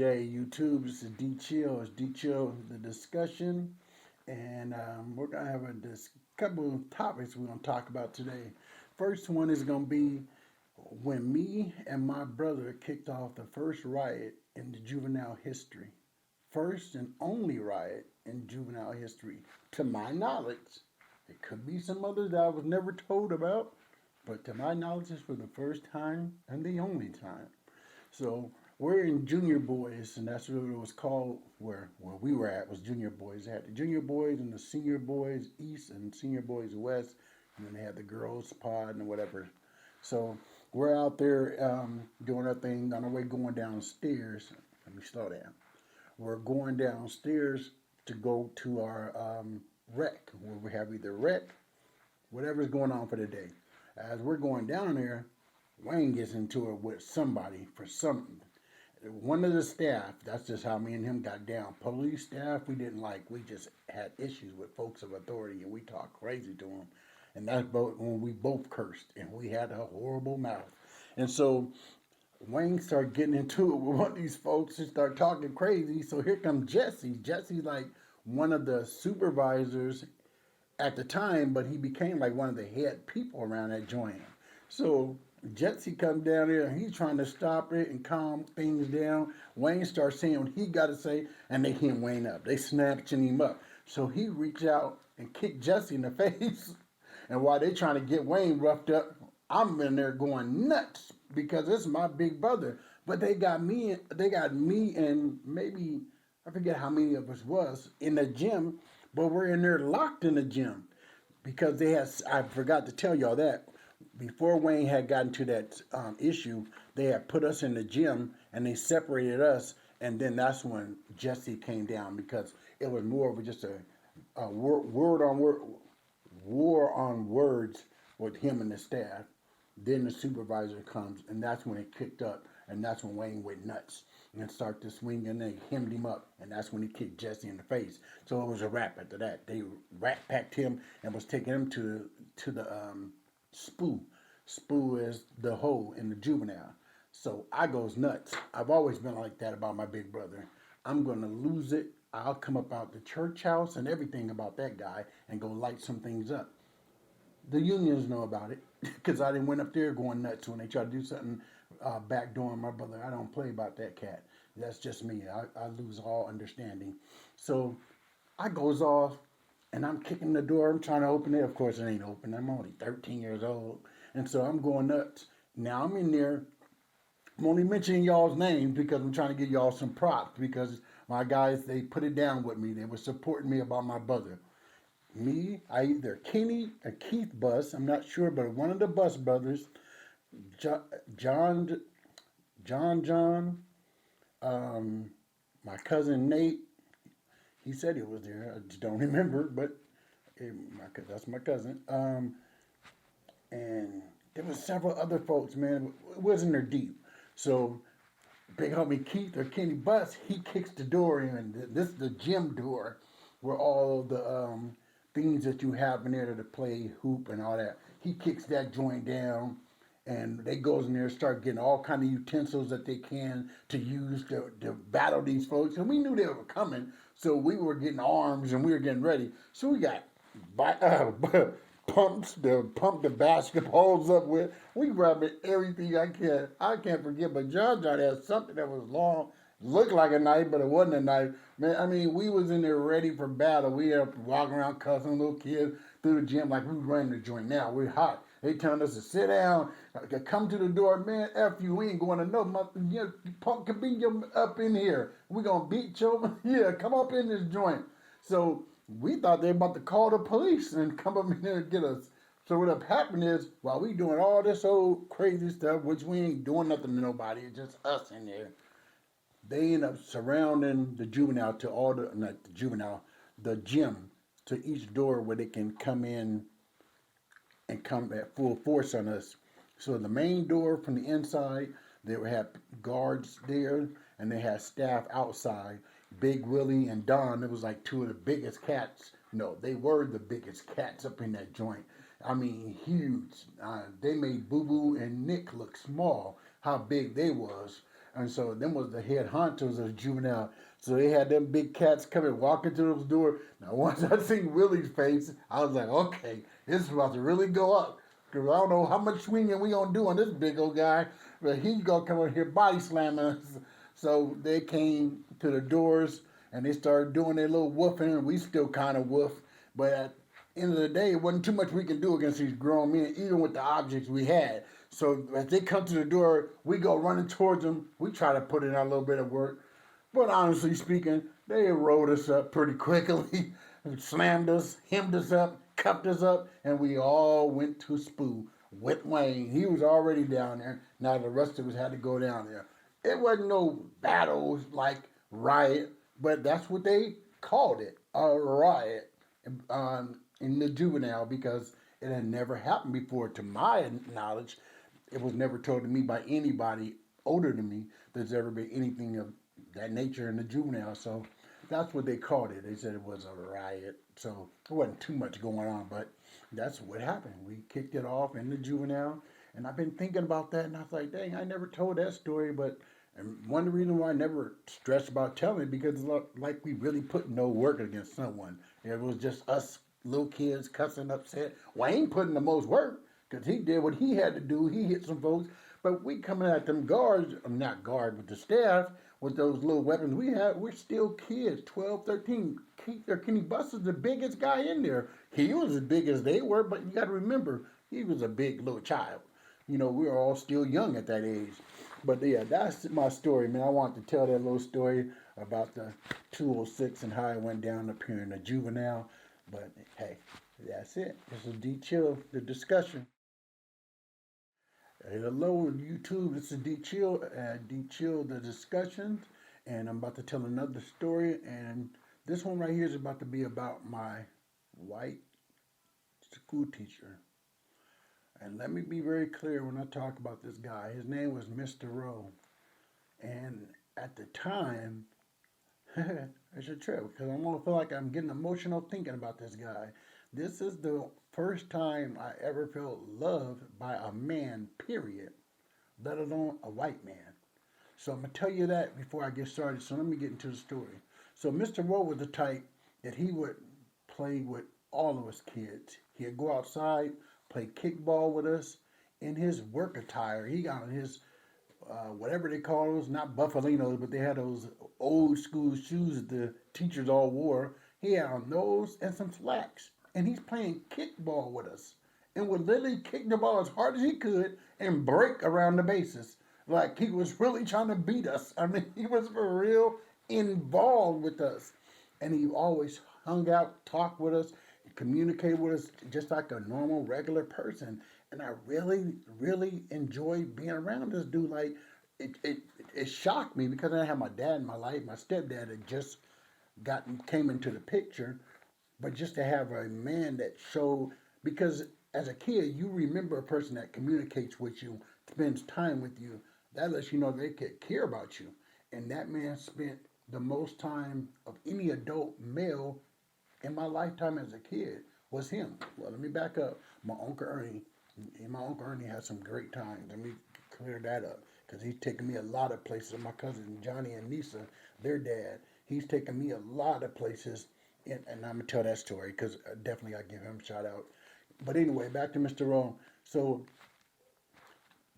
day, YouTube. This is D Chill. It's D Chill, the discussion. And we're going to have this couple of topics we're going to talk about today. First one is going to be when me and my brother kicked off the first riot in the juvenile history. First and only riot in juvenile history, to my knowledge. It could be some others that I was never told about, but to my knowledge, it's for the first time and the only time. So we're in junior boys, and that's what it was called. Where we were at was junior boys. They had the junior boys and the senior boys east and senior boys west, and then they had the girls pod and whatever. So we're out there doing our thing on our way going downstairs. Let me slow down. We're going downstairs to go to our rec, where we have either rec, whatever's going on for the day. As we're going down there, Wayne gets into it with somebody for something. One of the staff, that's just how me and him got down. Police staff, we didn't like. We just had issues with folks of authority, and we talked crazy to them. And that's both when we both cursed, and we had a horrible mouth. And so Wayne started getting into it with one of these folks and started talking crazy. So here comes Jesse. Jesse's like one of the supervisors at the time, but he became like one of the head people around that joint. So Jesse comes down there and he's trying to stop it and calm things down. Wayne starts saying what he got to say, and they hit Wayne up. They snatching him up. So he reached out and kicked Jesse in the face. And while they trying to get Wayne roughed up, I'm in there going nuts because this is my big brother. But they got me and maybe I forget how many of us was in the gym, but we're in there locked in the gym because they had. I forgot to tell y'all that before Wayne had gotten to that issue, they had put us in the gym and they separated us, and then that's when Jesse came down because it was more of just a word on word war on words with him and the staff. Then the supervisor comes, and that's when it kicked up, and that's when Wayne went nuts and started to swing, and they hemmed him up, and that's when he kicked Jesse in the face. So it was a wrap after that. They rat packed him and was taking him to the SPOO. SPOO is the hole in the juvenile. So I goes nuts. I've always been like that about my big brother. I'm gonna lose it. I'll come up out the church house and everything about that guy and go light some things up. The unions know about it because I didn't went up there going nuts when they try to do something backdooring my brother. I don't play about that cat. That's just me. I lose all understanding. So I goes off and I'm kicking the door. I'm trying to open it. Of course, it ain't open. I'm only 13 years old. And so I'm going nuts. Now I'm in there. I'm only mentioning y'all's names because I'm trying to give y'all some props because my guys, they put it down with me. They were supporting me about my brother. Me, I either Kenny or Keith Bus, I'm not sure, but one of the Bus brothers, John, um, my cousin Nate, he said he was there. I just don't remember, but that's my cousin. And there was several other folks, man. It wasn't there deep. So big homie Keith or Kenny Bus, he kicks the door in. This is the gym door where all the things that you have in there to play hoop and all that. He kicks that joint down, and they goes in there and start getting all kind of utensils that they can to use to battle these folks. And we knew they were coming, so we were getting arms and we were getting ready. So we got pumps to pump the basketballs up with. We grabbing everything I can. I can't forget, but John had something that was long, looked like a knife, but it wasn't a knife. Man, I mean, we was in there ready for battle. We had walking around cussing little kids through the gym like we running the joint. Now we're hot. They telling us to sit down, come to the door. Man, F you, we ain't going to know. You punk can be up in here. We gonna beat you. Yeah, come up in this joint. So we thought they were about to call the police and come up in there and get us. So what up happened is, while we doing all this old crazy stuff, which we ain't doing nothing to nobody, it's just us in there, they end up surrounding the juvenile to all the, not the juvenile, the gym to each door where they can come in and come at full force on us. So the main door from the inside, they would have guards there and they had staff outside. Big Willie and Don, it was like two of the biggest cats. No, they were the biggest cats up in that joint. I mean, huge. They made Boo Boo and Nick look small, how big they was. And so them was the head hunters of juvenile. So they had them big cats coming walking through those doors. Now once I seen Willie's face, I was like, okay, this is about to really go up. Cause I don't know how much swinging we gonna do on this big old guy, but he's gonna come over here body slamming us. So they came to the doors and they started doing their little woofing, and we still kind of woof. But at the end of the day, it wasn't too much we can do against these grown men, even with the objects we had. So as they come to the door, we go running towards them. We try to put in our little bit of work. But honestly speaking, they rolled us up pretty quickly, slammed us, hemmed us up, cuffed us up, and we all went to Spoo with Wayne. He was already down there. Now the rest of us had to go down there. It wasn't no battles like riot, but that's what they called it, a riot in the juvenile, because it had never happened before to my knowledge. It was never told to me by anybody older than me there's ever been anything of that nature in the juvenile. So that's what they called it. They said it was a riot. So there wasn't too much going on, but that's what happened. We kicked it off in the juvenile. And I've been thinking about that, and I was like, dang, I never told that story. But and one of the reasons why I never stressed about telling it, because it's like we really put no work against someone. It was just us little kids cussing upset. Wayne putting the most work, because he did what he had to do. He hit some folks. But we coming at them guards, I'm not guard, but the staff, with those little weapons we had, we're still kids, 12, 13. Kenny Buster's the biggest guy in there. He was as big as they were, but you got to remember, he was a big little child. You know, we were all still young at that age. But yeah, that's my story, man. I wanted to tell that little story about the 206 and how it went down up here in the juvenile. But hey, that's it. This is D Chill, the discussion. Hey, hello YouTube, this is D Chill, D Chill, the discussions. And I'm about to tell another story. And this one right here is about to be about my white school teacher. And let me be very clear when I talk about this guy. His name was Mr. Rowe. And at the time, it's a trip, because I'm gonna feel like I'm getting emotional thinking about this guy. This is the first time I ever felt loved by a man, period, let alone a white man. So I'm gonna tell you that before I get started. So let me get into the story. So Mr. Rowe was the type that he would play with all of us kids. He'd go outside, play kickball with us in his work attire. He got on his whatever they call those, not buffalinos, but they had those old school shoes that the teachers all wore. He had on those and some slacks. And he's playing kickball with us. And would literally kick the ball as hard as he could and break around the bases. Like he was really trying to beat us. I mean, he was for real involved with us. And he always hung out, talked with us, communicated with us just like a normal, regular person. And I really, really enjoyed being around this dude. Like, it shocked me because I didn't have my dad in my life. My stepdad had just came into the picture. But just to have a man that showed, because as a kid, you remember a person that communicates with you, spends time with you, that lets you know they care about you. And that man spent the most time of any adult male in my lifetime as a kid was him. Well, let me back up. My Uncle Ernie. And my Uncle Ernie had some great times. Let me clear that up. Because he's taken me a lot of places. My cousin Johnny and Nisa, their dad, he's taken me a lot of places. And I'm going to tell that story because definitely I give him a shout out. But anyway, back to Mr. Rowe. So,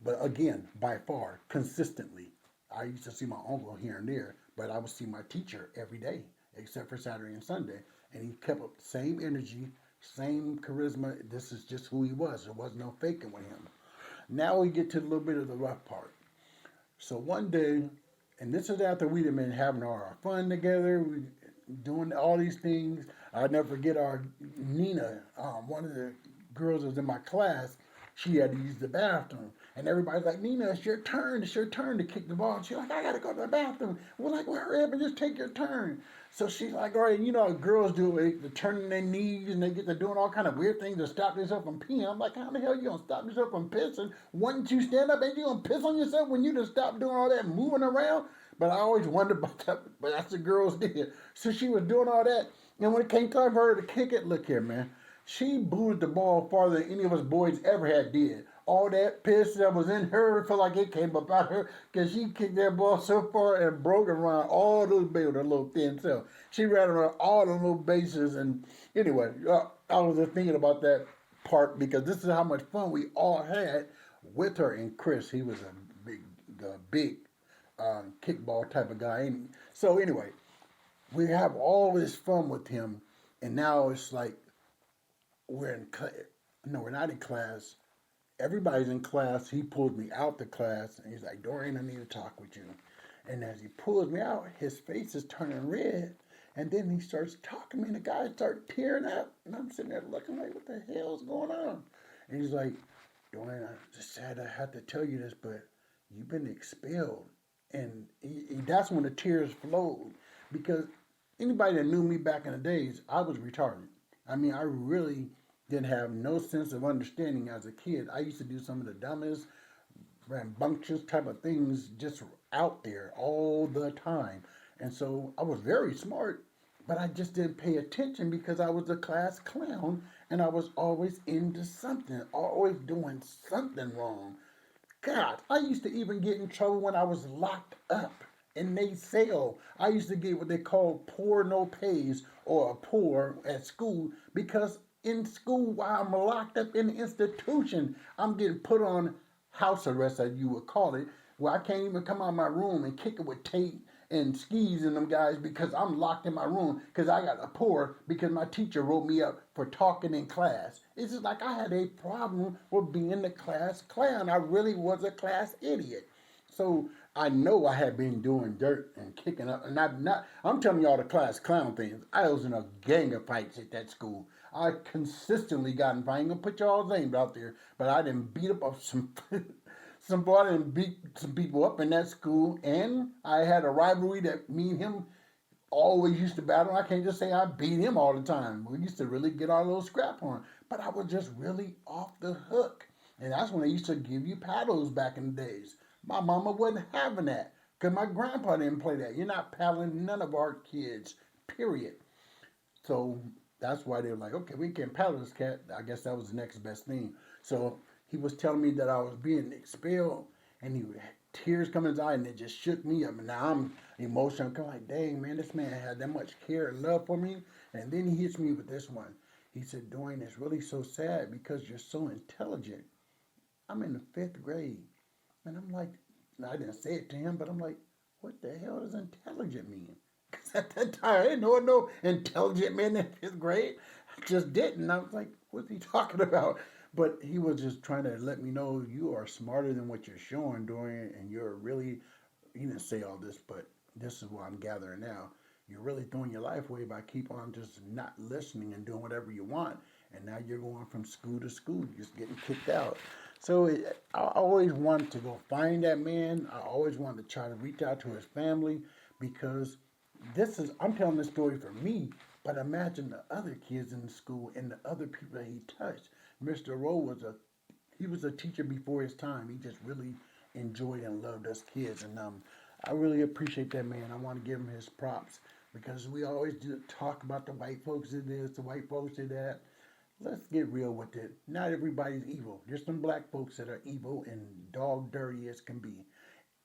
but again, by far, consistently, I used to see my uncle here and there, but I would see my teacher every day, except for Saturday and Sunday. And he kept up the same energy, same charisma. This is just who he was. There was no faking with him. Now we get to a little bit of the rough part. So one day, and this is after we'd been having all our fun together, we doing all these things. I'll never forget our Nina, one of the girls that was in my class. She had to use the bathroom. And everybody's like, Nina, it's your turn to kick the ball. And she's like, I got to go to the bathroom. We're like, well, hurry up and just take your turn. So she's like, all right, you know how girls do it. They're turning their knees and they get to doing all kind of weird things to stop themselves from peeing. I'm like, how the hell you going to stop yourself from pissing? Once you stand up, ain't you going to piss on yourself when you just stop doing all that moving around? But I always wondered about that. But that's the girls did. So she was doing all that. And when it came time for her to kick it, look here, man. She booted the ball farther than any of us boys ever had did. all that piss that was in her felt like it came up out her because she kicked that ball so far and broke around all those bases, her little thin self. She ran around all the little bases. And anyway, I was just thinking about that part because this is how much fun we all had with her. And Chris, he was a big kickball type of guy. And so anyway, we have all this fun with him, and now it's like we're in class. No, we're not in class. Everybody's in class. He pulls me out the class, and he's like, Dorian, I need to talk with you. And as he pulls me out, his face is turning red. And then he starts talking to me, and the guy starts tearing up. And I'm sitting there looking like, what the hell is going on? And he's like, Dorian, I just had to have to tell you this, but you've been expelled. And that's when the tears flowed. Because anybody that knew me back in the days, I was retarded. I mean, I really didn't have no sense of understanding as a kid. I used to do some of the dumbest, rambunctious type of things just out there all the time. And so I was very smart, but I just didn't pay attention because I was a class clown and I was always into something, always doing something wrong. God, I used to even get in trouble when I was locked up in they cell. I used to get what they call poor no pays or a poor at school because in school while I'm locked up in the institution, I'm getting put on house arrest as you would call it, where I can't even come out of my room and kick it with Tate and Skis and them guys because I'm locked in my room because I got a poor because my teacher wrote me up for talking in class. It's just like I had a problem with being the class clown. I really was a class idiot. So I know I had been doing dirt and kicking up, and I'm telling y'all the class clown things. I was in a gang of fights at that school. I consistently got in fights. I ain't gonna put y'all's names out there, but I didn't beat up some somebody and beat some people up in that school, and I had a rivalry that me and him always used to battle. I can't just say I beat him all the time. We used to really get our little scrap on, but I was just really off the hook. And that's when they used to give you paddles back in the days. My mama wasn't having that because my grandpa didn't play that. You're not paddling none of our kids, period. So that's why they were like, okay, we can paddle this cat. I guess that was the next best thing. So he was telling me that I was being expelled, and he had tears coming in his eye, and it just shook me up. And now I'm emotional. I'm like, dang, man, this man had that much care and love for me. And then he hits me with this one. He said, Dwayne, it's really so sad because you're so intelligent. I'm in the fifth grade. And I'm like, I didn't say it to him, but I'm like, what the hell does intelligent mean? Because at that time, I didn't know no intelligent man in fifth grade. I just didn't. I was like, what's he talking about? But he was just trying to let me know you are smarter than what you're showing, Dorian, and you're really, he didn't say all this, but this is what I'm gathering now. You're really throwing your life away by keep on just not listening and doing whatever you want. And now you're going from school to school, just getting kicked out. So I always wanted to go find that man. I always wanted to try to reach out to his family because I'm telling this story for me, but imagine the other kids in the school and the other people that he touched. Mr. Rowe he was a teacher before his time. He just really enjoyed and loved us kids. And I really appreciate that man. I want to give him his props because we always do talk about the white folks did this, the white folks did that. Let's get real with it. Not everybody's evil. There's some black folks that are evil and dog dirty as can be.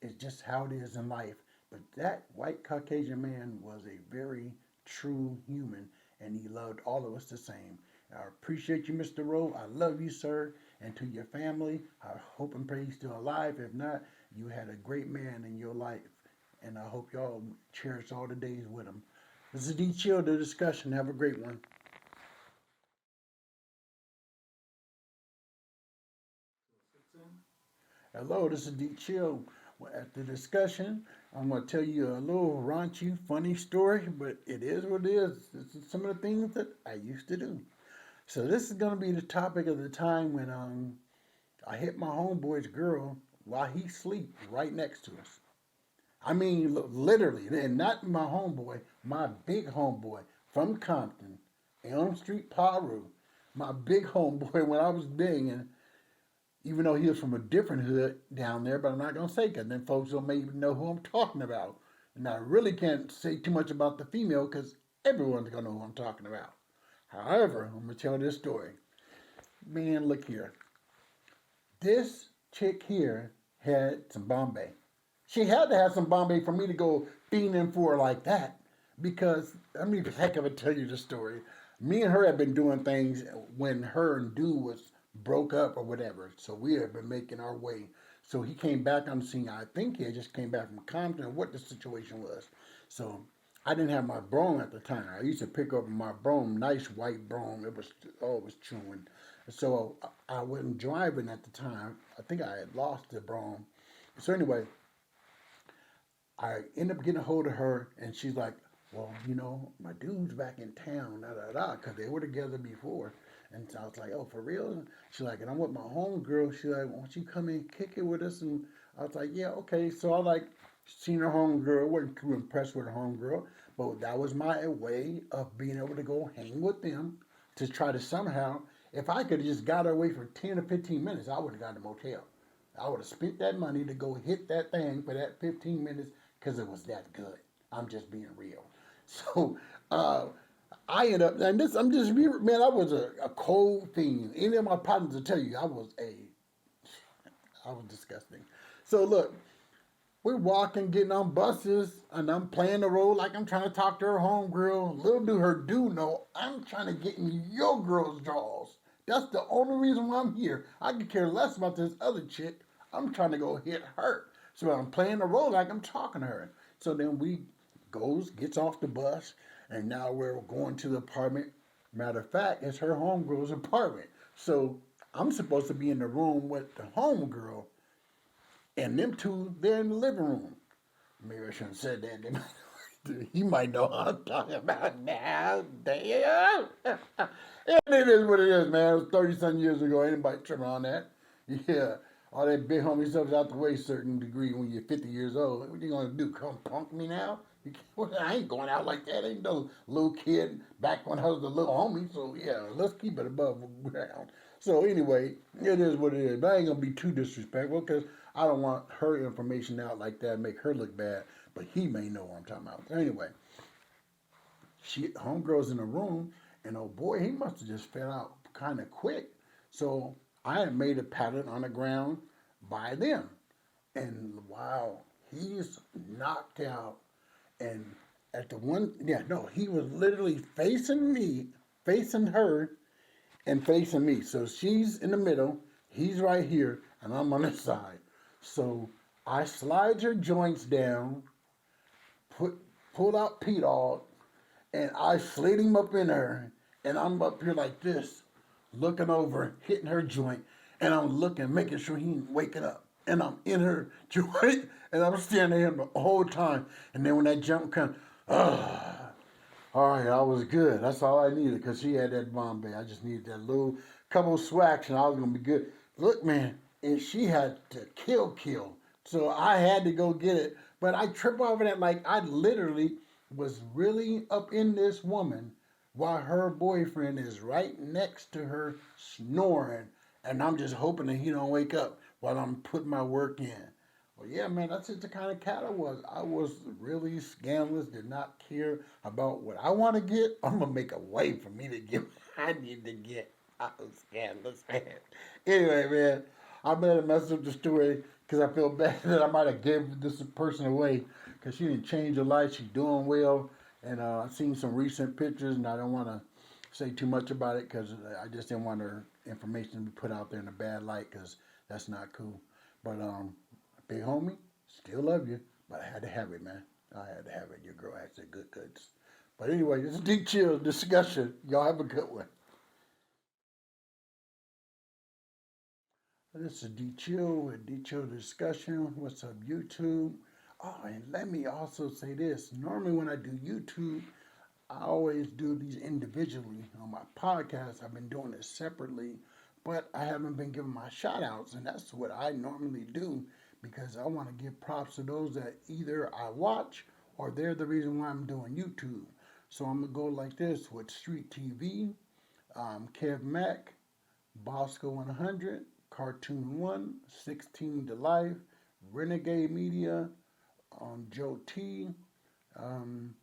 It's just how it is in life. But that white Caucasian man was a very true human, and he loved all of us the same. I appreciate you, Mr. Rowe. I love you, sir. And to your family, I hope and pray he's still alive. If not, you had a great man in your life. And I hope y'all cherish all the days with him. This is D Chill, the discussion. Have a great one. Hello, this is D Chill. At the discussion, I'm going to tell you a little raunchy, funny story, but it is what it is. This is some of the things that I used to do. So this is going to be the topic of the time when I hit my homeboy's girl while he sleep right next to us. I mean, literally, and not my homeboy, my big homeboy from Compton, Elm Street, Paru. My big homeboy when I was big, and even though he was from a different hood down there, but I'm not going to say because then folks will maybe know who I'm talking about. And I really can't say too much about the female because everyone's going to know who I'm talking about. However, I'm going to tell this story. Man, look here. This chick here had some Bombay. She had to have some Bombay for me to go fiending for her like that. Because, I mean, heck of a tell you the story. Me and her had been doing things when her and dude was broke up or whatever. So we had been making our way. So he came back on the scene. I think he had just came back from Compton or what the situation was. So I didn't have my Brougham at the time. I used to pick up my Brougham, nice white Brougham. It was always chewing. So I wasn't driving at the time. I think I had lost the Brougham. So anyway, I end up getting a hold of her, and she's like, "Well, my dude's back in town, da da da," because they were together before. And so I was like, "Oh, for real?" She's like, "And I'm with my homegirl." She's like, "Why don't you come and kick it with us?" And I was like, "Yeah, okay." So I like seen her homegirl. Wasn't too impressed with her homegirl, but that was my way of being able to go hang with them to try to somehow. If I could have just got her away for 10 or 15 minutes, I would have got a motel. I would have spent that money to go hit that thing for that 15 minutes because it was that good. I'm just being real. So I ended up, and this, I'm just, man, I was a cold fiend. Any of my partners will tell you I was disgusting. So look, we're walking, getting on buses, and I'm playing the role like I'm trying to talk to her homegirl. Little do her do know, I'm trying to get in your girl's drawers. That's the only reason why I'm here. I could care less about this other chick. I'm trying to go hit her. So I'm playing the role like I'm talking to her. So then gets off the bus, and now we're going to the apartment. Matter of fact, it's her homegirl's apartment. So I'm supposed to be in the room with the homegirl, and them two, they're in the living room. Maybe I shouldn't have said that. He might know what I'm talking about now. Damn. It is what it is, man. It was 30-something years ago. Ain't nobody tripping on that. Yeah. All that big homie stuff is out the way to a certain degree when you're 50 years old. What you gonna do? Come punk me now? I ain't going out like that. Ain't no little kid back when I was a little homie. So yeah, let's keep it above ground. So anyway, it is what it is. But I ain't gonna be too disrespectful because I don't want her information out like that, make her look bad. But he may know what I'm talking about. Anyway, homegirl's in the room, and oh boy, he must have just fell out kind of quick. So I had made a pattern on the ground by them, and wow, he's knocked out. And at the one, yeah, no, he was literally facing me, facing her, and facing me. So she's in the middle, he's right here, and I'm on the side. So I slide her joints down, put pulled out Pete Dog, and I slid him up in her, and I'm up here like this, looking over, hitting her joint, and I'm looking, making sure he ain't waking up. And I'm in her joint, and I'm standing there the whole time. And then when that jump comes, all right, I was good. That's all I needed because she had that Bombay. I just needed that little couple of swacks, and I was gonna be good. Look, man, and she had to kill. So I had to go get it. But I trip over that like I literally was really up in this woman while her boyfriend is right next to her snoring, and I'm just hoping that he don't wake up while I'm putting my work in. Well, yeah, man, that's just the kind of cat I was. I was really scandalous, did not care about what I want to get. I'm going to make a way for me to get what I need to get. I was scandalous, man. Anyway, man, I better mess up the story because I feel bad that I might have gave this person away because she didn't change her life. She's doing well. And I've seen some recent pictures, and I don't want to say too much about it because I just didn't want her information to be put out there in a bad light because that's not cool. But big homie, still love you, but I had to have it, man. I had to have it. Your girl had the good goods. But anyway, this is Deep Chill discussion. Y'all have a good one. This is D Chill with D Chill discussion. What's up, YouTube? Oh, and let me also say this. Normally, when I do YouTube, I always do these individually. On my podcast, I've been doing it separately, but I haven't been giving my shout outs, and that's what I normally do because I want to give props to those that either I watch or they're the reason why I'm doing YouTube. So I'm going to go like this with Street TV, Kev Mack, Bosco 100, Cartoon 1, 16 to Life, Renegade Media, Joe T, um,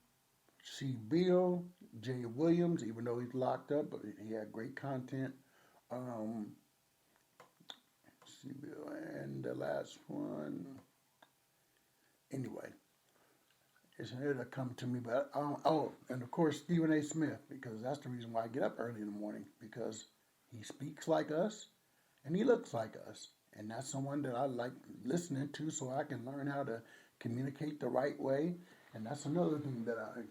C. Bill, Jay Williams, even though he's locked up, but he had great content. Um, And the last one, anyway, it'll come to me. But oh, and of course Stephen A. Smith, because that's the reason why I get up early in the morning, because he speaks like us and he looks like us, and that's someone that I like listening to, so I can learn how to communicate the right way. And that's another thing that I've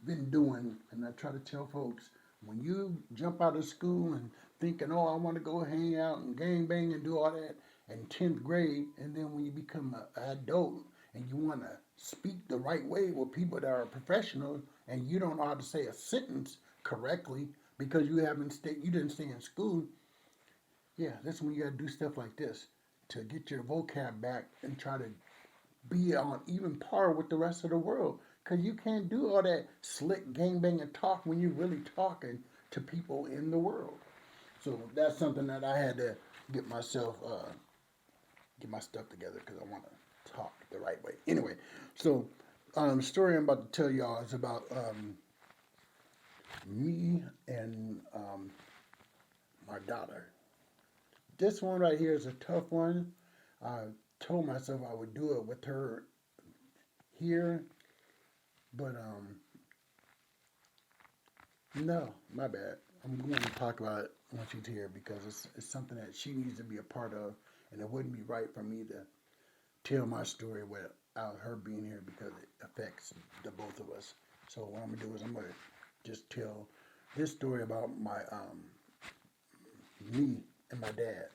been doing, and I try to tell folks, when you jump out of school and thinking, oh, I want to go hang out and gang bang and do all that in 10th grade, and then when you become an adult and you want to speak the right way with people that are professionals, and you don't know how to say a sentence correctly because you didn't stay in school, yeah, that's when you got to do stuff like this to get your vocab back and try to be on even par with the rest of the world. Because you can't do all that slick gangbanging talk when you're really talking to people in the world. So that's something that I had to get myself, get my stuff together, because I want to talk the right way. Anyway, so the story I'm about to tell y'all is about me and my daughter. This one right here is a tough one. I told myself I would do it with her here, but no, my bad. I'm going to talk about it when she's here, because it's something that she needs to be a part of, and it wouldn't be right for me to tell my story without her being here, because it affects the both of us. So what I'm gonna do is I'm gonna just tell this story about my me and my dad,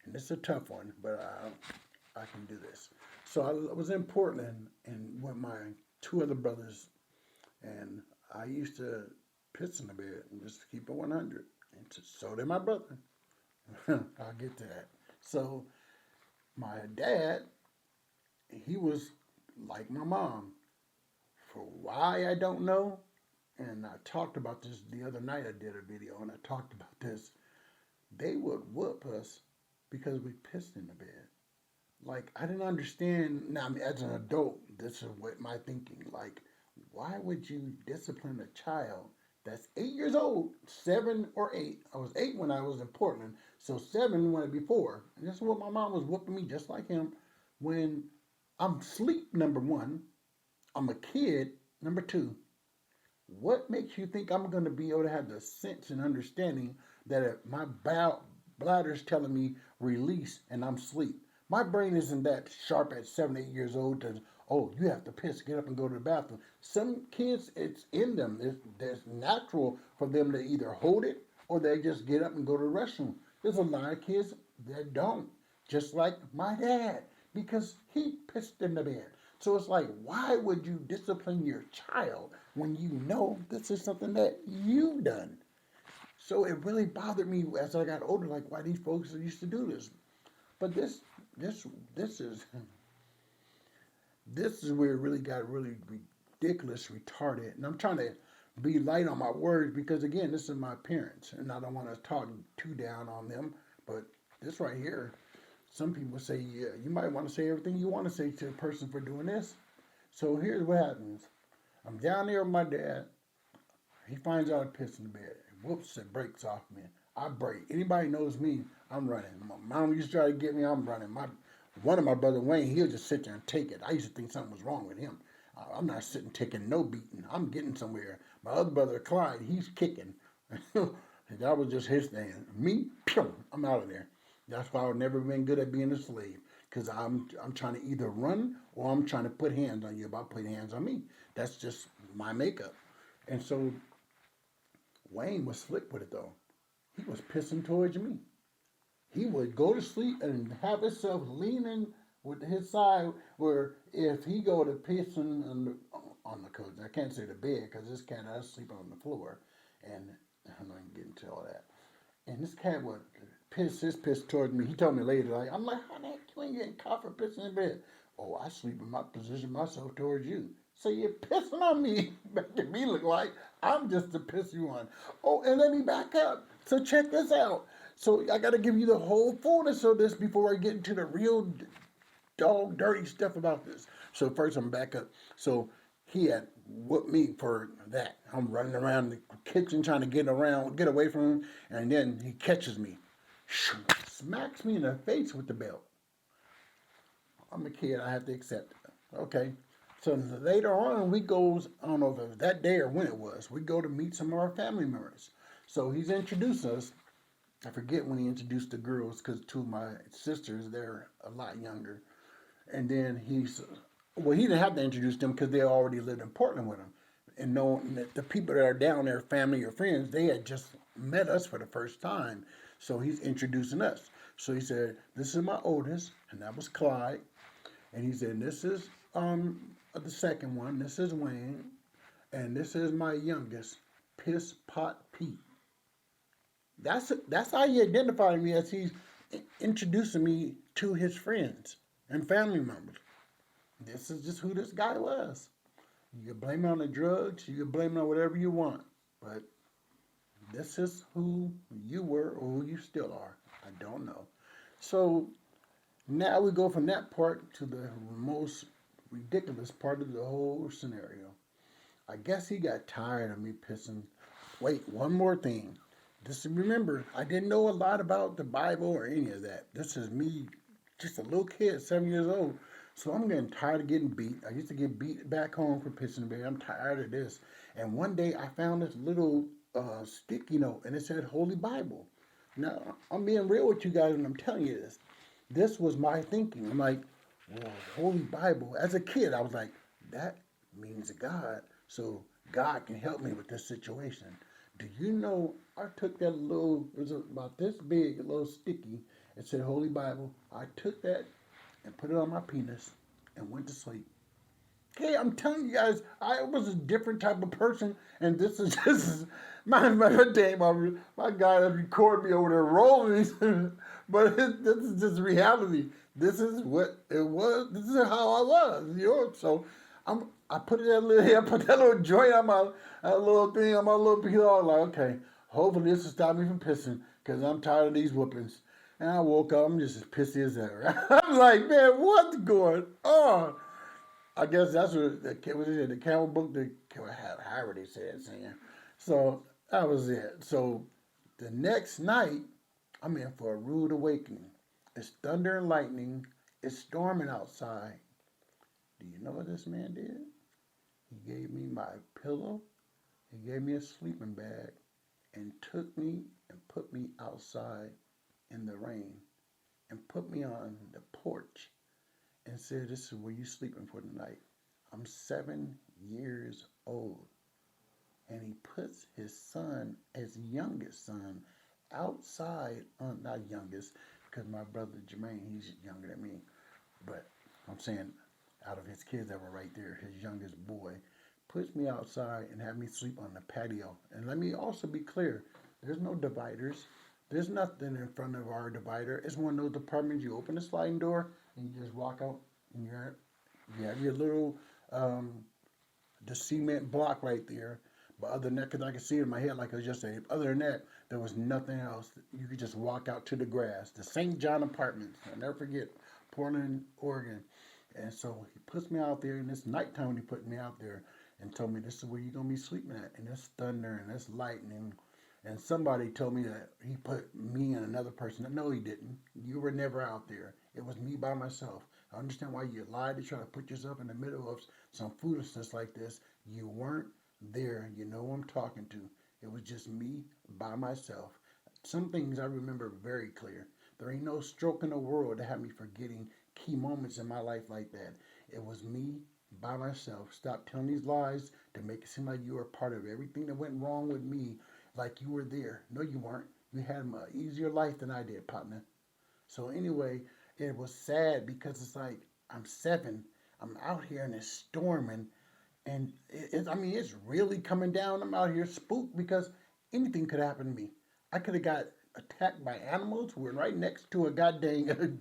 and it's a tough one, but I can do this. So I was in Portland and with my two other brothers, and I used to piss in the bed and just keep it 100. And so did my brother. I'll get to that. So my dad, he was like my mom. For why, I don't know. And I talked about this the other night. I did a video and I talked about this. They would whoop us because we pissed in the bed. Like, I didn't understand. Now, I mean, as an adult, this is what my thinking. Like, why would you discipline a child that's 8 years old, 7 or 8? I was 8 when I was in Portland, so 7 when before. And this is what my mom was whooping me just like him when I'm asleep, number one. I'm a kid, number two. What makes you think I'm going to be able to have the sense and understanding that if my bladder's telling me release and I'm asleep? My brain isn't that sharp at 7, 8 years old to, oh, you have to piss, get up and go to the bathroom. Some kids, it's in them. It's natural for them to either hold it or they just get up and go to the restroom. There's a lot of kids that don't, just like my dad, because he pissed in the bed. So it's like, why would you discipline your child when you know this is something that you've done? So it really bothered me as I got older, like why these folks used to do this. But this is this is where it really got really ridiculous, retarded. And I'm trying to be light on my words because again, this is my parents, and I don't want to talk too down on them. But this right here, some people say, yeah, you might want to say everything you want to say to a person for doing this. So here's what happens. I'm down there with my dad. He finds out I piss in the bed. Whoops, it breaks off me. I break. Anybody knows me, I'm running. My mom used to try to get me, I'm running. One of my brother Wayne, he'll just sit there and take it. I used to think something was wrong with him. I'm not sitting taking no beating. I'm getting somewhere. My other brother Clyde, he's kicking. That was just his thing. Me, pew, I'm out of there. That's why I've never been good at being a slave. Because I'm trying to either run or I'm trying to put hands on you about putting hands on me. That's just my makeup. And so Wayne was slick with it though. He was pissing towards me. He would go to sleep and have himself leaning with his side where if he go to pissing on the couch, I can't say the bed because this cat I sleep on the floor. And I'm not getting into all that. And this cat would piss his piss towards me. He told me later, like, I'm like, how the heck you ain't getting caught for pissing in bed? Oh, I sleep in my position myself towards you. So you're pissing on me, making me look like I'm just the pissy one. Oh, and let me back up. So check this out. So I got to give you the whole fullness of this before I get into the real dog dirty stuff about this. So first I'm back up. So he had whooped me for that. I'm running around the kitchen trying to get away from him, and then he catches me. smacks me in the face with the belt. I'm a kid, I have to accept it. Okay. So later on, we goes, I don't know if it was that day or when it was, we go to meet some of our family members. So he's introduced us. I forget when he introduced the girls because two of my sisters, they're a lot younger. And then well, he didn't have to introduce them because they already lived in Portland with him. And knowing that the people that are down there, family or friends, they had just met us for the first time. So he's introducing us. So he said, "This is my oldest," and that was Clyde. And he said, "This is the second one. This is Wayne, and this is my youngest, Piss Pot Pete." That's how he identified me, as he's introducing me to his friends and family members. This is just who this guy was. You can blame it on the drugs, you can blame it on whatever you want, but this is who you were or who you still are. I don't know. So now we go from that part to the most ridiculous part of the whole scenario. I guess he got tired of me pissing. Wait, one more thing. Just remember, I didn't know a lot about the Bible or any of that. This is me, just a little kid, 7 years old. So I'm getting tired of getting beat. I used to get beat back home for pissing bed. I'm tired of this. And one day I found this little sticky note, and it said Holy Bible. Now, I'm being real with you guys when I'm telling you this. This was my thinking. I'm like, well, Holy Bible. As a kid, I was like, that means God. So God can help me with this situation. Do you know, I took that little, it was about this big, a little sticky. It said Holy Bible. I took that and put it on my penis and went to sleep. Okay, I'm telling you guys, I was a different type of person, and this is my guy that recorded me over there rolling, but this is just reality. This is what it was. This is how I was, you know. So I put I put that little joint on my that little thing on my little piece. I was like, okay, hopefully this will stop me from pissing, because I'm tired of these whoopings. And I woke up, I'm just as pissy as ever. I'm like, man, what's going on? I guess that's what is it? The camel book, however they said it, saying. So that was it. So the next night, I'm in for a rude awakening. It's thunder and lightning. It's storming outside. Do you know what this man did? He gave me my pillow. He gave me a sleeping bag and took me and put me outside in the rain and put me on the porch and said, "This is where you sleeping for the night." I'm 7 years old. And he puts his son, his youngest son, outside, not youngest, because my brother Jermaine, he's younger than me. But I'm saying out of his kids that were right there, his youngest boy, puts me outside and have me sleep on the patio. And let me also be clear, there's no dividers. There's nothing in front of our divider. It's one of those apartments, you open the sliding door and you just walk out and you have your little the cement block right there. But other than that, because I could see it in my head like it was yesterday, other than that, there was nothing else. You could just walk out to the grass. The St. John Apartments, I'll never forget, Portland, Oregon. And so he puts me out there, and it's nighttime when he put me out there and told me, "This is where you're going to be sleeping at." And it's thunder and it's lightning. And somebody told me that he put me and another person. No, he didn't. You were never out there. It was me by myself. I understand why you lied to try to put yourself in the middle of some foolishness like this. You weren't there. You know who I'm talking to. It was just me by myself. Some things I remember very clear. There ain't no stroke in the world to have me forgetting key moments in my life like that. It was me by myself. Stop telling these lies to make it seem like you were part of everything that went wrong with me, like you were there. No, you weren't. You had an easier life than I did, partner. So anyway, it was sad because it's like I'm 7. I'm out here and it's storming, and I mean it's really coming down. I'm out here spooked because anything could happen to me. I could have got attacked by animals. We're right next to a goddamn.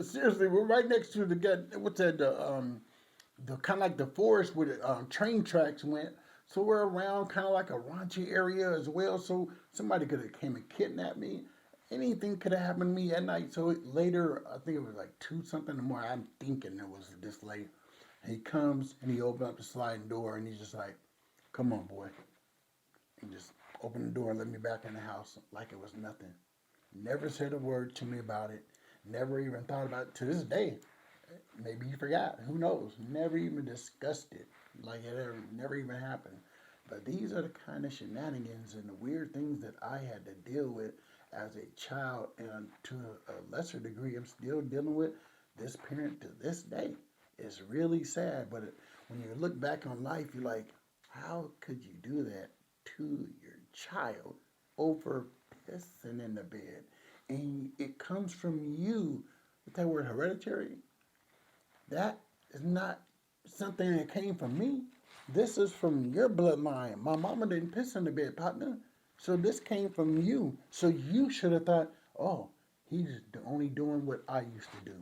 Seriously, we're right next to the what's that? The kind of like the forest where the train tracks went. So we're around kind of like a raunchy area as well. So somebody could have came and kidnapped me. Anything could have happened to me at night. So later, I think it was like 2 something in the morning. I'm thinking it was this late. And he comes and he opens up the sliding door and he's just like, "Come on, boy." And just opened the door and let me back in the house like it was nothing. Never said a word to me about it. Never even thought about it to this day. Maybe he forgot. Who knows? Never even discussed it. Like it ever, never even happened. But these are the kind of shenanigans and the weird things that I had to deal with as a child, and to a lesser degree, I'm still dealing with this parent to this day. It's really sad, but when you look back on life, you're like, how could you do that to your child over pissing in the bed? And it comes from you. With that word hereditary, that is not something that came from me. This is from your bloodline. My mama didn't piss in the bed, partner. So this came from you. So you should have thought, oh, he's only doing what I used to do.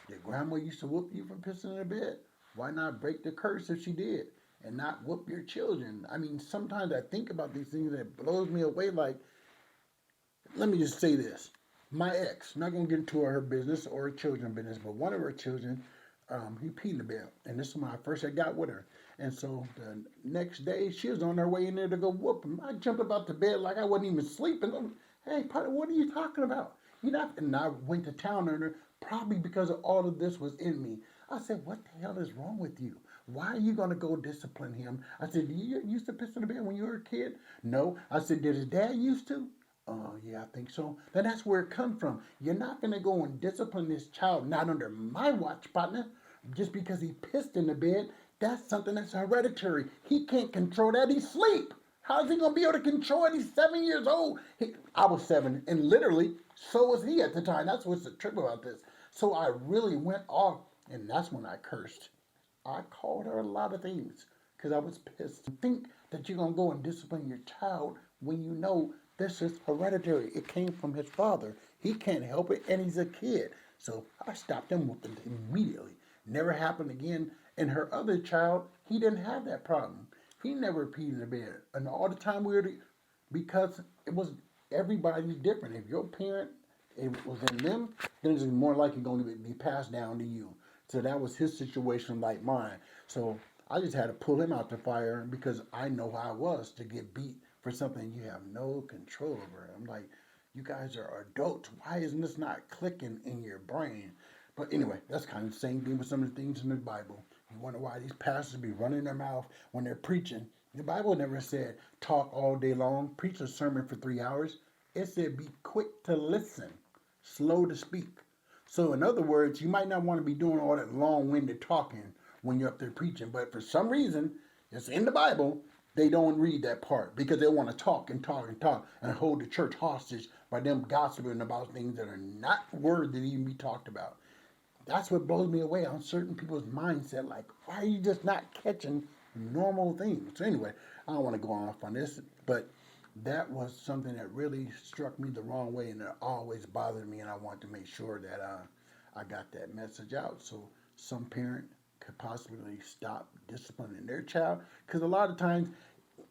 Your grandma used to whoop you for pissing in the bed. Why not break the curse if she did and not whoop your children? I mean, sometimes I think about these things and it blows me away. Like, let me just say this. My ex, not going to get into her business or her children's business, but one of her children, he peed in the bed. And this is when I first had got with her. And so the next day, she was on her way in there to go whoop him. I jumped up out the bed like I wasn't even sleeping. Hey, partner, what are you talking about? You know, and I went to town on her, probably because of all of this was in me. I said, what the hell is wrong with you? Why are you going to go discipline him? I said, do you used to piss in the bed when you were a kid? No. I said, did his dad used to? Oh, yeah, I think so. Then that's where it comes from. You're not going to go and discipline this child, not under my watch, partner, just because he pissed in the bed. That's something that's hereditary. He can't control that. He's asleep. How is he going to be able to control it? He's 7 years old. I was 7, and literally, so was he at the time. That's what's the trip about this. So I really went off, and that's when I cursed. I called her a lot of things because I was pissed. Think that you're going to go and discipline your child when you know this is hereditary. It came from his father. He can't help it, and he's a kid. So I stopped him with it immediately. Never happened again. And her other child, he didn't have that problem. He never peed in the bed. And all the time because it was, everybody's different. If your parent, it was in them, then it's more likely going to be passed down to you. So that was his situation like mine. So I just had to pull him out the fire because I know how I was to get beat for something you have no control over. I'm like, you guys are adults. Why isn't this not clicking in your brain? But anyway, that's kind of the same thing with some of the things in the Bible. You wonder why these pastors be running their mouth when they're preaching. The Bible never said talk all day long, preach a sermon for 3 hours. It said be quick to listen, slow to speak. So in other words, you might not want to be doing all that long-winded talking when you're up there preaching. But for some reason, it's in the Bible, they don't read that part because they want to talk and talk and talk and hold the church hostage by them gossiping about things that are not worthy to even be talked about. That's what blows me away on certain people's mindset. Like, why are you just not catching normal things? So anyway, I don't want to go off on this, but that was something that really struck me the wrong way, and it always bothered me, and I want to make sure that I got that message out so some parent could possibly stop disciplining their child. Because a lot of times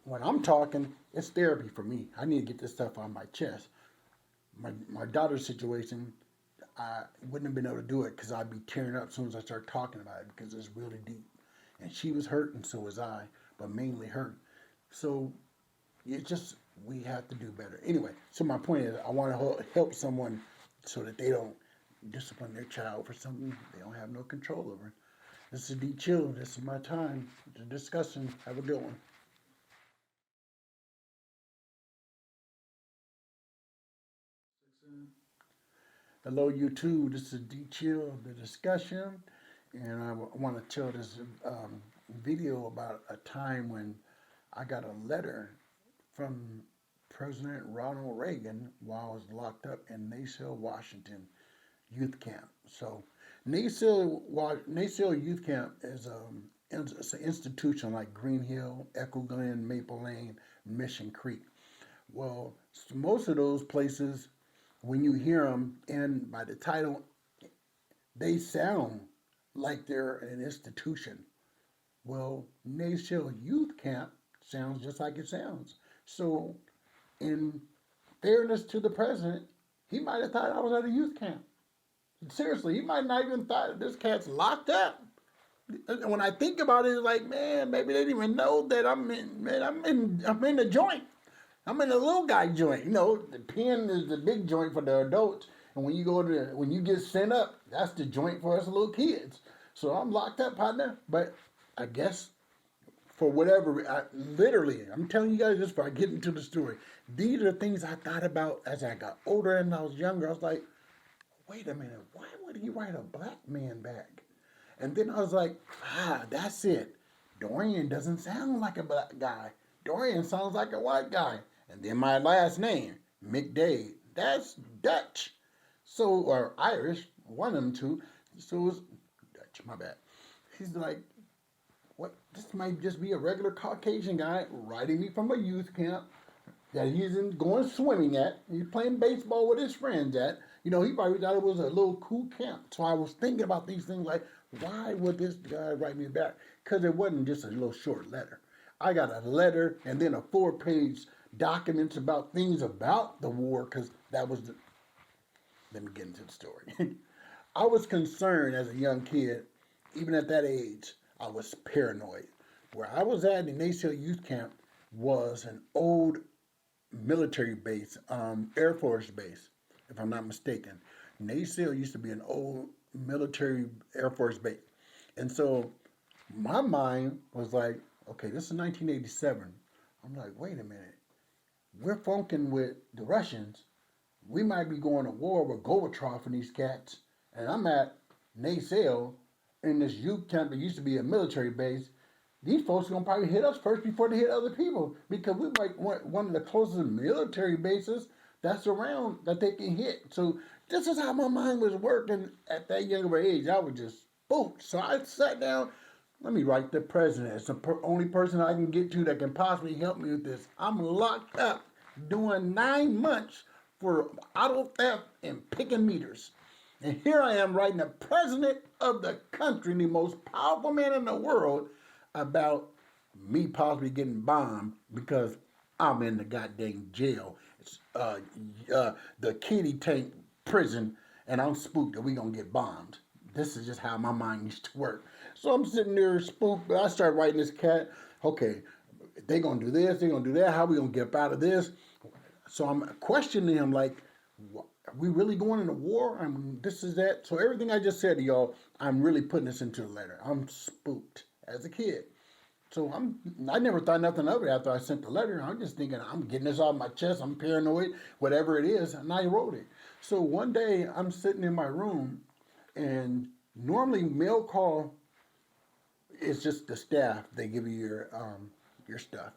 when I'm talking, it's therapy for me. I need to get this stuff on my chest. My daughter's situation, I wouldn't have been able to do it because I'd be tearing up as soon as I start talking about it because it's really deep. And she was hurt and so was I, but mainly her. So it's just, we have to do better. Anyway, so my point is I want to help someone so that they don't discipline their child for something they don't have no control over. This is D Chill. This is my time. It's a discussion. Have a good one. Hello, YouTube. This is D Chill, the discussion. And I want to tell this video about a time when I got a letter from President Ronald Reagan while I was locked up in Nassau, Washington youth camp. So Nassau Youth Camp is it's an institution like Green Hill, Echo Glen, Maple Lane, Mission Creek. Well, most of those places, when you hear them and by the title, they sound like they're an institution. Well, Nassau Youth Camp sounds just like it sounds. So, in fairness to the president, he might have thought I was at a youth camp. Seriously, he might not even thought this cat's locked up. And when I think about it, it's like, man, maybe they didn't even know that I'm in the joint. I'm in a little guy joint. You know, the pen is the big joint for the adults. And when you get sent up, that's the joint for us little kids. So I'm locked up, partner. But I guess for whatever, literally, I'm telling you guys this before I get into the story. These are things I thought about as I got older and I was younger. I was like, wait a minute, why would he write a black man back? And then I was like, that's it. Dorian doesn't sound like a black guy. Dorian sounds like a white guy. And then my last name, McDade, that's Dutch. So, or Irish, one of them two. So it's Dutch, my bad. He's like, what? This might just be a regular Caucasian guy writing me from a youth camp that he's going swimming at. He's playing baseball with his friends at. You know, he probably thought it was a little cool camp. So I was thinking about these things like, why would this guy write me back? Because it wasn't just a little short letter. I got a letter and then a 4-page documents about things about the war because that was the... Let me get into the story. I was concerned as a young kid, even at that age, I was paranoid. Where I was at in ACL Youth Camp was an old military base, Air Force base, if I'm not mistaken. ACL used to be an old military Air Force base. And so my mind was like, okay, this is 1987. I'm like, wait a minute. We're funking with the Russians. We might be going to war with Gorbachev and these cats. And I'm at NACL in this youth camp that used to be a military base. These folks are going to probably hit us first before they hit other people because we might want one of the closest military bases that's around that they can hit. So this is how my mind was working at that younger age. I was just spooked. So I sat down. Let me write the president. It's the only person I can get to that can possibly help me with this. I'm locked up doing 9 months for auto theft and picking meters. And here I am writing the president of the country, the most powerful man in the world, about me possibly getting bombed because I'm in the goddamn jail. It's the kitty tank prison, and I'm spooked that we gonna get bombed. This is just how my mind used to work. So I'm sitting there spooked. I start writing this cat. Okay, they gonna do this, they gonna do that. How we gonna get up out of this? So I'm questioning him like, are we really going into war? I mean, this is that. So everything I just said to y'all, I'm really putting this into the letter. I'm spooked as a kid. So I never thought nothing of it after I sent the letter. I'm just thinking, I'm getting this off my chest. I'm paranoid, whatever it is. And I wrote it. So one day I'm sitting in my room and normally mail call is just the staff. They give you your stuff.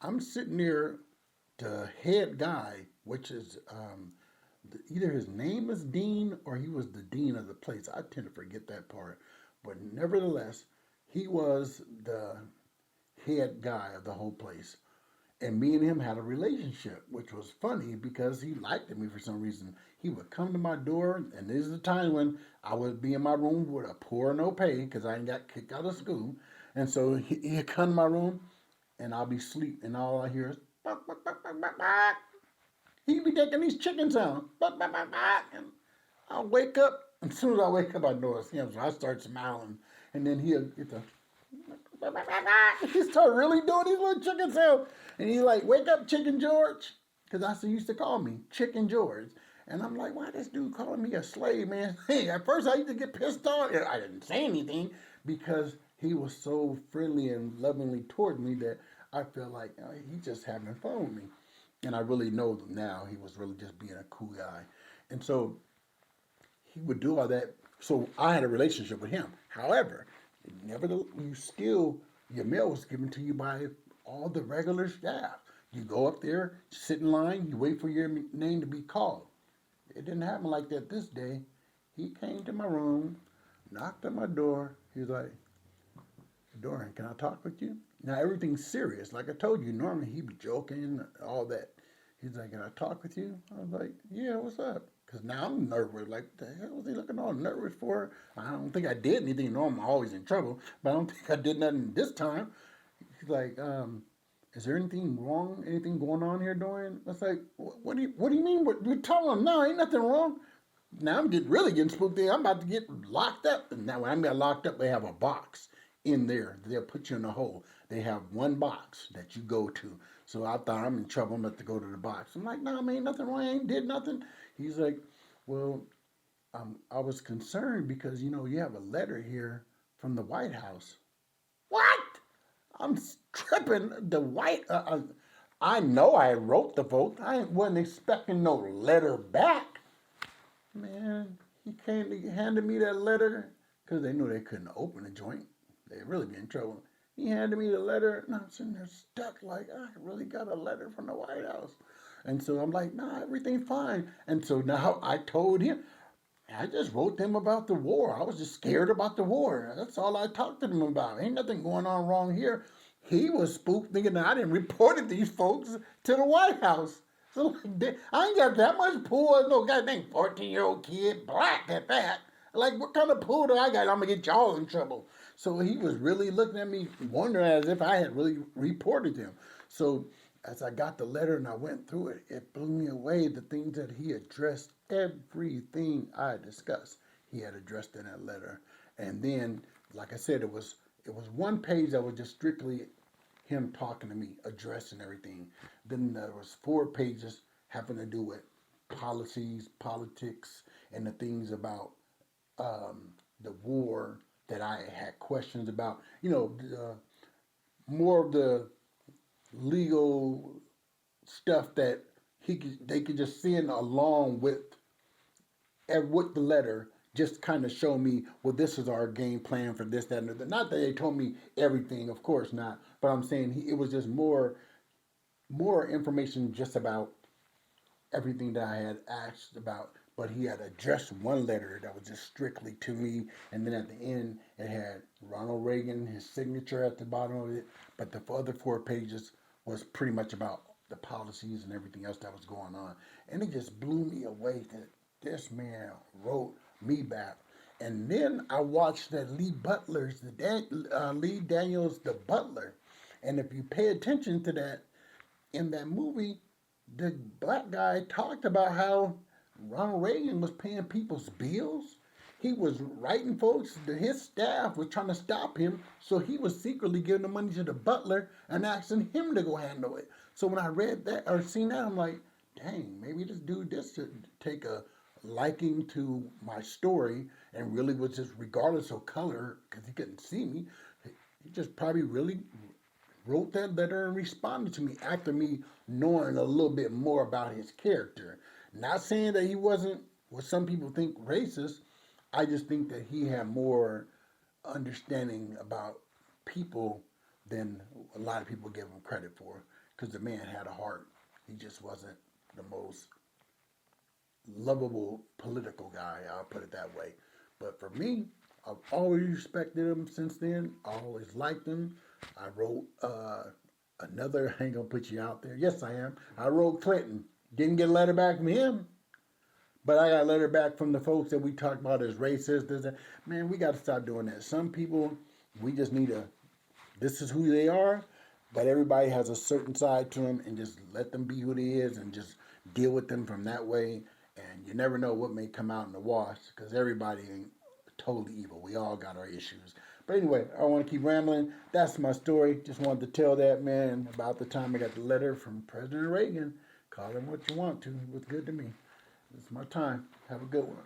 I'm sitting there, the head guy, which is either his name is Dean or he was the dean of the place. I tend to forget that part. But nevertheless, he was the head guy of the whole place. And me and him had a relationship, which was funny because he liked me for some reason. He would come to my door, and this is the time when I would be in my room with a poor no pay because I got kicked out of school. And so he'd come to my room, and I'll be asleep, and all I hear is, bark, bark, bark, bark, bark, bark. He'd be taking these chicken sounds, bark, bark, bark, bark, and I'll wake up. As soon as I wake up, I know it's him, so I start smiling, and then he'll get the, bark, bark, bark, bark. He start really doing these little chicken sounds, and he's like, wake up, Chicken George, because that's what he used to call me, Chicken George. And I'm like, why this dude calling me a slave, man? Hey, at first I used to get pissed off. I didn't say anything because he was so friendly and lovingly toward me that I felt like he's just having fun with me. And I really know now he was really just being a cool guy. And so he would do all that. So I had a relationship with him. However, your mail was given to you by all the regular staff. You go up there, sit in line, you wait for your name to be called. It didn't happen like that this day. He came to my room, knocked on my door. He was like, Dorian, can I talk with you? Now, everything's serious. Like I told you, normally he'd be joking, all that. He's like, can I talk with you? I was like, yeah, what's up? Because now I'm nervous. Like, the hell was he looking all nervous for? I don't think I did anything. Normally I'm always in trouble, but I don't think I did nothing this time. He's like, is there anything wrong? Anything going on here, Dorian? I was like, what do you mean? What you telling him? No, ain't nothing wrong. Now I'm really getting spooked. I'm about to get locked up. And now when I get locked up, they have a box in there. They'll put you in a hole. They have one box that you go to. So I thought I'm in trouble. I'm about to go to the box. I'm like, nah, man, ain't nothing wrong. I ain't did nothing. He's like, well, I was concerned because, you have a letter here from the White House. What? I'm tripping. The White, I know I wrote the vote. I wasn't expecting no letter back. Man, he handed me that letter because they knew they couldn't open the joint. They'd really be in trouble. He handed me the letter, and I'm sitting there stuck like, I really got a letter from the White House. And so I'm like, nah, everything's fine. And so now I told him, I just wrote them about the war. I was just scared about the war. That's all I talked to them about. Ain't nothing going on wrong here. He was spooked thinking that I didn't report these folks to the White House. So I ain't got that much pull as no goddamn 14-year-old kid, black at that. Like, what kind of pull do I got? I'm going to get y'all in trouble. So he was really looking at me, wondering as if I had really reported him. So as I got the letter and I went through it, it blew me away. The things that he addressed, everything I discussed, he had addressed in that letter. And then, like I said, it was one page that was just strictly him talking to me, addressing everything. Then there was 4 pages having to do with policies, politics, and the things about the war that I had questions about. More of the legal stuff that they could just send along with the letter, just kind of show me, well, this is our game plan for this, that, and that. Not that they told me everything, of course not, but I'm saying it was just more information just about everything that I had asked about. But he had addressed one letter that was just strictly to me, and then at the end it had Ronald Reagan, his signature at the bottom of it. But the other 4 pages was pretty much about the policies and everything else that was going on, and it just blew me away that this man wrote me back. And then I watched that Lee Daniels, the Butler, and if you pay attention to that in that movie, the black guy talked about how Ronald Reagan was paying people's bills. He was writing folks, his staff was trying to stop him, so he was secretly giving the money to the butler and asking him to go handle it. So when I read that or seen that, I'm like, dang, maybe this dude just to take a liking to my story and really was just regardless of color, because he couldn't see me, he just probably really wrote that letter and responded to me after me knowing a little bit more about his character. Not saying that he wasn't what some people think racist. I just think that he had more understanding about people than a lot of people give him credit for. Because the man had a heart. He just wasn't the most lovable political guy, I'll put it that way. But for me, I've always respected him since then. I always liked him. I wrote another, I ain't gonna put you out there. Yes, I am. I wrote Clinton. Didn't get a letter back from him. But I got a letter back from the folks that we talked about as racist. Man, we got to stop doing that. Some people, we just need this is who they are, but everybody has a certain side to them, and just let them be who they is and just deal with them from that way. And you never know what may come out in the wash, because everybody ain't totally evil. We all got our issues. But anyway, I don't want to keep rambling. That's my story. Just wanted to tell that, man, about the time I got the letter from President Reagan. Call him what you want to. It was good to me. It's my time. Have a good one.